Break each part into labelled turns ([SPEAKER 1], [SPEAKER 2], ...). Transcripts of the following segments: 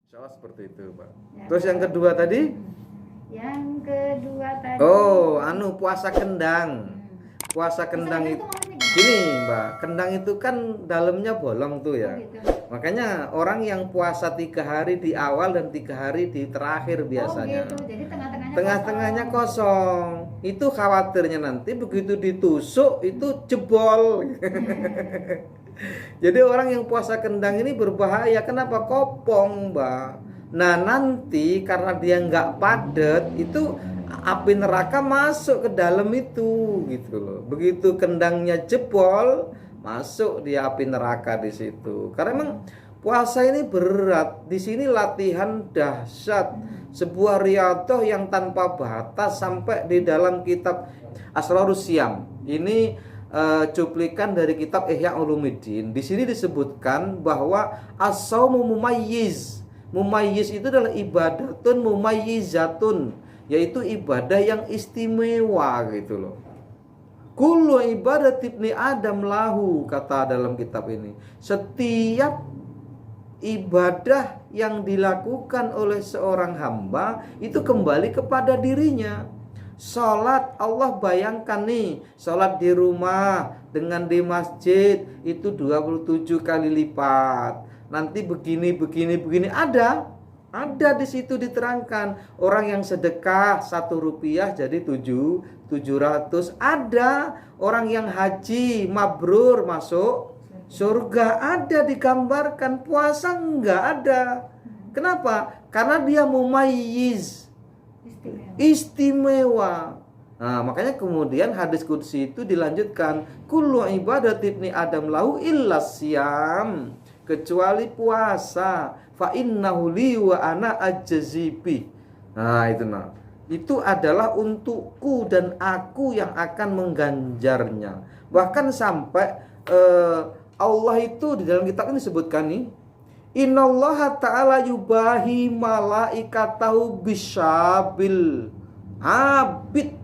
[SPEAKER 1] Insyaallah seperti itu, Pak.
[SPEAKER 2] Ya,
[SPEAKER 1] Terus yang kedua tadi?
[SPEAKER 2] Yang kedua tadi.
[SPEAKER 1] Puasa kendang. Puasa kendang itu gini, Mbak. Kendang itu kan dalamnya bolong tuh ya.
[SPEAKER 2] Oh, gitu.
[SPEAKER 1] Makanya orang yang puasa 3 hari di awal dan 3 hari di terakhir biasanya.
[SPEAKER 2] Oh, gitu. Jadi
[SPEAKER 1] Tengah-tengahnya kosong. Itu khawatirnya nanti begitu ditusuk itu jebol. Jadi orang yang puasa kendang ini berbahaya. Kenapa? Kopong, Mbak. Nah nanti karena dia nggak padat itu api neraka masuk ke dalam itu gitu loh. Begitu kendangnya jebol masuk dia api neraka di situ. Karena memang puasa ini berat. Di sini latihan dahsyat, sebuah riyadhah yang tanpa batas sampai di dalam kitab Asrarus Syam. Ini cuplikan dari kitab Ihya Ulumuddin. Di sini disebutkan bahwa as-shaumu mumayyiz. Mumayyiz itu adalah ibadatun mumayyizatun, yaitu ibadah yang istimewa gitu loh. Kullu ibadat ibni Adam lahu, kata dalam kitab ini. Setiap ibadah yang dilakukan oleh seorang hamba itu kembali kepada dirinya. Sholat, Allah bayangkan nih, sholat di rumah dengan di masjid itu 27 kali lipat. Nanti begini ada di situ diterangkan. Orang yang sedekah 1 rupiah jadi 700. Ada orang yang haji mabrur masuk surga, ada digambarkan. Puasa enggak ada. Kenapa? Karena dia mumayyiz, istimewa. Nah, makanya kemudian hadis qudsi itu dilanjutkan, kullu ibadat ibni Adam lahu illa syam, kecuali puasa, fa innahu li wa ana ajzibi. Nah, itu adalah untukku dan aku yang akan mengganjarnya. Bahkan sampai Allah itu di dalam kitab ini disebutkan nih, innallaha ta'ala yubahi malaikatahu bisyabil abid.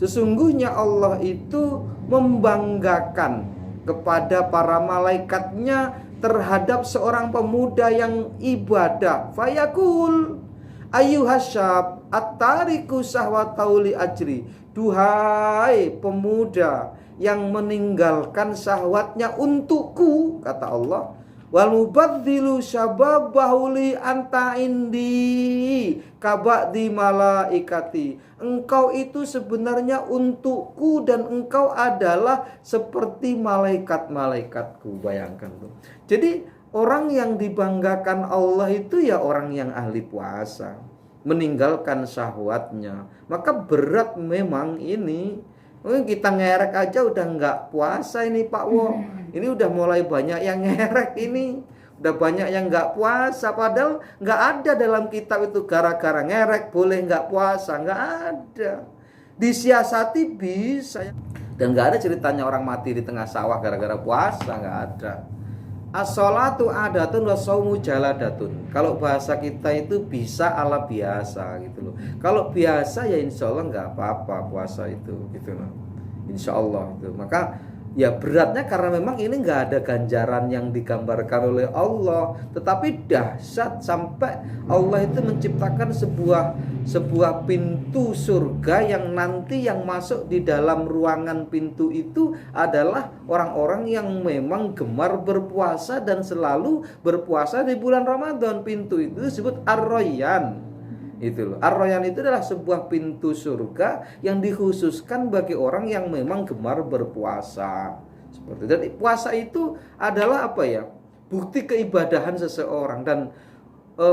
[SPEAKER 1] Sesungguhnya Allah itu membanggakan kepada para malaikatnya terhadap seorang pemuda yang ibadah. Fayaqul ayyuhasyab at-tariku syahwatahu li ajri. Duhai pemuda yang meninggalkan syahwatnya untukku, kata Allah. Wal mubadzilu syababahu li anta indi kaba'di malaikati. Engkau itu sebenarnya untukku dan engkau adalah seperti malaikat-malaikatku. Bayangkan tuh. Jadi orang yang dibanggakan Allah itu ya orang yang ahli puasa, meninggalkan syahwatnya. Maka berat memang ini. Kita ngerek aja udah nggak puasa ini Pak Wo. Ini udah mulai banyak yang ngerek ini. Udah banyak yang nggak puasa. Padahal nggak ada dalam kitab itu gara-gara ngerek boleh nggak puasa. Nggak ada. Disiasati bisa. Dan nggak ada ceritanya orang mati di tengah sawah gara-gara puasa. Nggak ada. As-sholatu adatun wa shaumu jaladatun. Kalau bahasa kita itu bisa ala biasa gitu loh. Kalau biasa ya insya Allah nggak apa-apa puasa itu gitu loh. Insya Allah itu. Maka ya beratnya karena memang ini nggak ada ganjaran yang digambarkan oleh Allah. Tetapi dahsyat sampai Allah itu menciptakan sebuah pintu surga yang nanti yang masuk di dalam ruangan pintu itu adalah orang-orang yang memang gemar berpuasa dan selalu berpuasa di bulan Ramadan. Pintu itu disebut Ar-Rayyan. Itu loh. Ar-Rayyan itu adalah sebuah pintu surga yang dikhususkan bagi orang yang memang gemar berpuasa. Seperti itu. Dan puasa itu adalah apa ya? Bukti keibadahan seseorang. Dan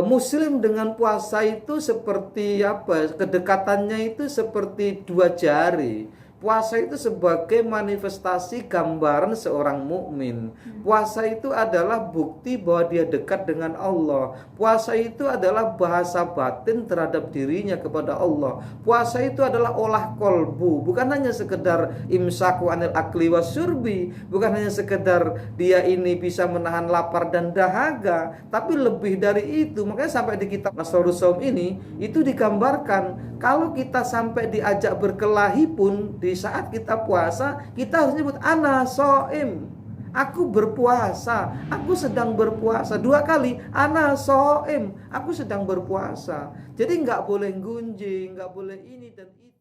[SPEAKER 1] Muslim dengan puasa itu seperti apa? Kedekatannya itu seperti 2 jari. Puasa itu sebagai manifestasi gambaran seorang mukmin. Puasa itu adalah bukti bahwa dia dekat dengan Allah. Puasa itu adalah bahasa batin terhadap dirinya kepada Allah. Puasa itu adalah olah kolbu, bukan hanya sekedar imsaku anil akli wasyurbi, bukan hanya sekedar dia ini bisa menahan lapar dan dahaga, tapi lebih dari itu. Makanya sampai di kitab Asrarus Shaum ini itu digambarkan kalau kita sampai diajak berkelahi pun di saat kita puasa, kita harus nyebut ana shaim. Aku berpuasa, aku sedang berpuasa. 2 kali, ana soem, aku sedang berpuasa. Jadi nggak boleh gunjing, nggak boleh ini dan itu.